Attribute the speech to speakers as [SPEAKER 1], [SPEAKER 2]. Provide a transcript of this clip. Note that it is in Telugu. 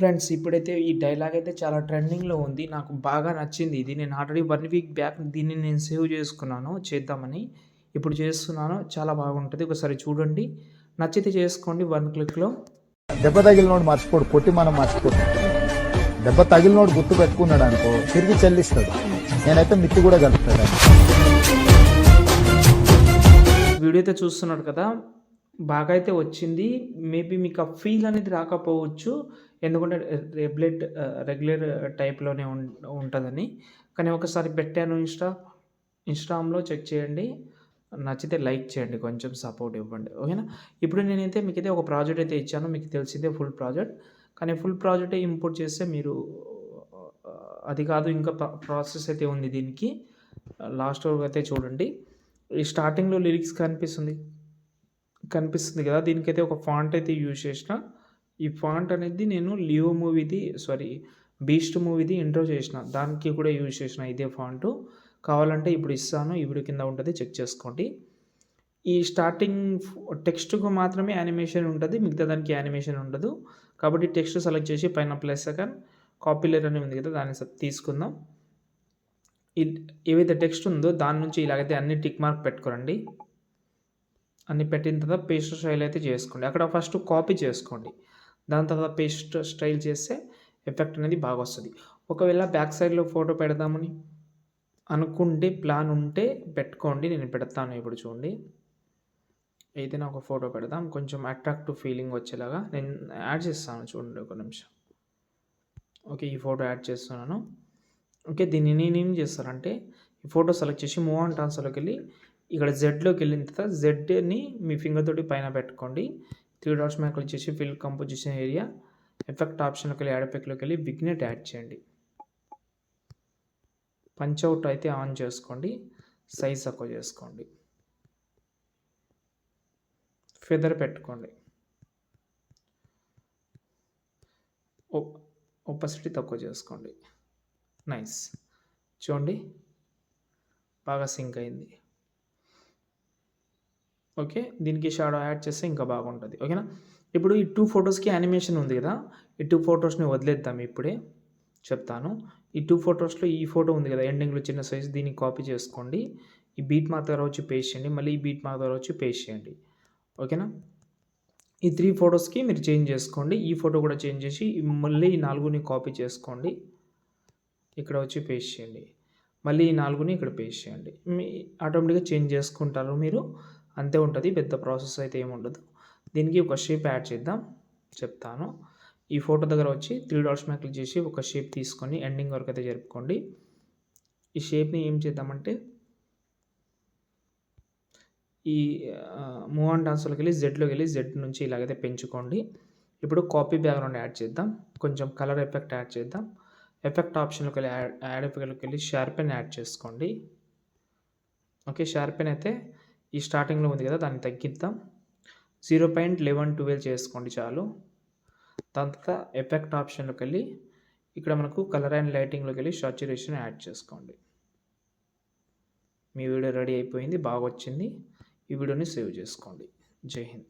[SPEAKER 1] ఫ్రెండ్స్ ఇప్పుడైతే ఈ డైలాగ్ అయితే చాలా ట్రెండింగ్‌లో ఉంది. నాకు బాగా నచ్చింది ఇది. నేను ఆల్రెడీ 1 వీక్ బ్యాక్ దీన్ని నేను సేవ్ చేసుకున్నాను చేద్దామని. ఇప్పుడు చేస్తున్నాను. చాలా బాగుంటది. ఒకసారి చూడండి. నచ్చితే చేసుకోండి 1 క్లిక్‌లో.
[SPEAKER 2] దెబ్బ తగిలినోడు మర్చిపోడు, కొట్టి మనం మర్చిపోతాం. దెబ్బ తగిలినోడు గుర్తు పెట్టుకున్నాడు అనుకో, తిరిగి చెల్లిస్తాడు. నేనైతే మిత్తి కూడా కలుపుతాడు.
[SPEAKER 1] వీడియో అయితే చూస్తున్నారు కదా! బాగా అయితే వచ్చింది. మేబీ మీకు ఆ ఫీల్ అనేది రాకపోవచ్చు. ఎందుకంటే రెగ్యులర్ టైప్‌లోనే ఉంటదని. కానీ ఒకసారి పెట్టాను ఇన్‌స్టాగ్రామ్‌లో చెక్ చేయండి. నచ్చితే లైక్ చేయండి. కొంచెం సపోర్ట్ ఇవ్వండి. ఓకేనా? ఇప్పుడు నేనైతే మీకైతే ఒక ప్రాజెక్ట్ అయితే ఇచ్చాను. మీకు తెలిసిందే ఫుల్ ప్రాజెక్ట్. కానీ ఫుల్ ప్రాజెక్టే ఇంపోర్ట్ చేస్తే మీరు అది కాదు ఇంకా ప్రాసెస్ అయితే ఉంది దీనికి. లాస్ట్ వరకు అయితే చూడండి. ఈ స్టార్టింగ్‌లో లిరిక్స్ కనిపిస్తుంది కదా! దీనికైతే ఒక ఫాంట్ అయితే యూజ్ చేసిన. ఈ ఫాంట్ అనేది నేను బీస్ట్ మూవీది ఇంట్రో చేసిన. దానికి కూడా యూజ్ చేసిన ఇదే ఫాంటు. కావాలంటే ఇప్పుడు ఇస్తాను. ఈ వీడియో కింద ఉంటది. చెక్ చేసుకోండి. ఈ స్టార్టింగ్ టెక్స్ట్‌కు మాత్రమే యానిమేషన్ ఉంటది. మిగతా దానికి యానిమేషన్ ఉండదు. కాబట్టి టెక్స్ట్ సెలెక్ట్ చేసి పైన ప్లస్ ఐకాన్ కాపీ లేయర్ అని ఉంది కదా! దాన్ని తీసుకుందాం. ఏవైతే టెక్స్ట్ ఉందో దాని నుంచి ఇలాగైతే అన్ని టిక్ మార్క్ పెట్టుకోండి. అన్ని పెట్టిన తర్వాత పేస్ట్ స్టైల్ అయితే చేసుకోండి. అక్కడ ఫస్ట్ కాపీ చేసుకోండి. దాని తర్వాత పేస్ట్ స్టైల్ చేస్తే ఎఫెక్ట్ అనేది బాగా వస్తది. ఒకవేళ బ్యాక్ సైడ్‌లో ఫోటో పెడదామని అనుకుంటే ప్లాన్ ఉంటే పెట్టుకోండి. నేను పెడతాను ఇప్పుడు చూడండి. ఏదైనా ఒక ఫోటో పెడదాం. కొంచెం అట్రాక్టివ్ ఫీలింగ్ వచ్చేలాగా నేను యాడ్ చేస్తాను చూడండి ఒక నిమిషం. ఓకే. ఈ ఫోటో యాడ్ చేస్తున్నాను. ఓకే. దీన్ని నేనేం చేస్తానంటే ఈ ఫోటో సెలెక్ట్ చేసి మూవ్ ఆన్ ట్రాన్స్‌ఫర్‌లోకెళ్ళి ఇక్కడ జెడ్‌లోకి వెళ్ళిన తర్వాత జెడ్‌ని మీ ఫింగర్ తోటి పైన పెట్టుకోండి. 3 డాట్స్ మీద క్లిక్ చేసి ఫిల్ కంపోజిషన్ ఏరియా ఎఫెక్ట్ ఆప్షన్‌లోకెళ్ళి యాడ్ ఎఫెక్ట్‌లోకెళ్ళి విగ్నెట్ యాడ్ చేయండి. పంచ్ అవుట్ అయితే ఆన్ చేసుకోండి. సైజ్ తక్కువ చేసుకోండి. ఫెదర్ పెట్టుకోండి. ఒపాసిటీ తక్కువ చేసుకోండి. నైస్. చూడండి బాగా సింక్ అయింది. ఓకే. దీనికి షాడో యాడ్ చేస్తే ఇంకా బాగుంటది. ఓకేనా? ఇప్పుడు ఈ 2 ఫోటోస్‌కి యానిమేషన్ ఉంది కదా! ఈ 2 ఫోటోస్‌ని వదిలేద్దాం ఇప్పుడే చెప్తాను. ఈ 2 ఫోటోస్‌లో ఈ ఫోటో ఉంది కదా! ఎండింగ్‌లో చిన్న సైజ్ దీన్ని కాపీ చేసుకోండి. ఈ బీట్ మార్క్ దగ్గర వచ్చి పేస్ట్ చేయండి. మళ్ళీ ఈ బీట్ మార్క్ దగ్గర వచ్చి పేస్ట్ చేయండి. ఓకేనా? ఈ 3 ఫోటోస్‌కి మీరు చేంజ్ చేసుకోండి. ఈ ఫోటో కూడా చేంజ్ చేసి మళ్ళీ ఈ 4ని కాపీ చేసుకోండి. ఇక్కడ వచ్చి పేస్ట్ చేయండి. మళ్ళీ ఈ 4ని ఇక్కడ పేస్ట్ చేయండి. ఆటోమేటిక్‌గా చేంజ్ చేసుకుంటారు మీరు. అంతే ఉంటది. పెద్ద ప్రాసెస్ అయితే ఏముండదు. దీనికి ఒక షేప్ యాడ్ చేద్దాం. చెప్తాను. ఈ ఫోటో దగ్గర వచ్చి 3 డాట్స్ మీద క్లిక్ చేసి ఒక షేప్ తీసుకొని ఎండింగ్ వరకు అయితే జరుపుకోండి. ఈ షేప్‌ని ఏం చేద్దామంటే ఈ మూవ్ ఆన్ ట్రాన్స్‌ఫర్‌లోకెళ్ళి జెడ్‌లోకెళ్ళి జెడ్ నుంచి ఇలాగైతే పెంచుకోండి. ఇప్పుడు కాపీ బ్యాక్‌గ్రౌండ్ యాడ్ చేద్దాం. కొంచెం కలర్ ఎఫెక్ట్ యాడ్ చేద్దాం. ఎఫెక్ట్ ఆప్షన్‌లోకెళ్ళి యాడ్ ఎఫెక్ట్‌లోకెళ్ళి షార్పెన్ యాడ్ చేసుకోండి. ఓకే. షార్పెన్ అయితే ఈ స్టార్టింగ్‌లో ఉంది కదా! దాన్ని తగ్గిద్దాం. 0.1112 చేసుకోండి చాలు. దాని తర్వాత ఎఫెక్ట్ ఆప్షన్‌లోకెళ్ళి ఇక్కడ మనకు కలర్ అండ్ లైటింగ్‌లోకెళ్ళి సాచురేషన్ యాడ్ చేసుకోండి. మీ వీడియో రెడీ అయిపోయింది. బాగొచ్చింది. ఈ వీడియోని సేవ్ చేసుకోండి. జై హింద్.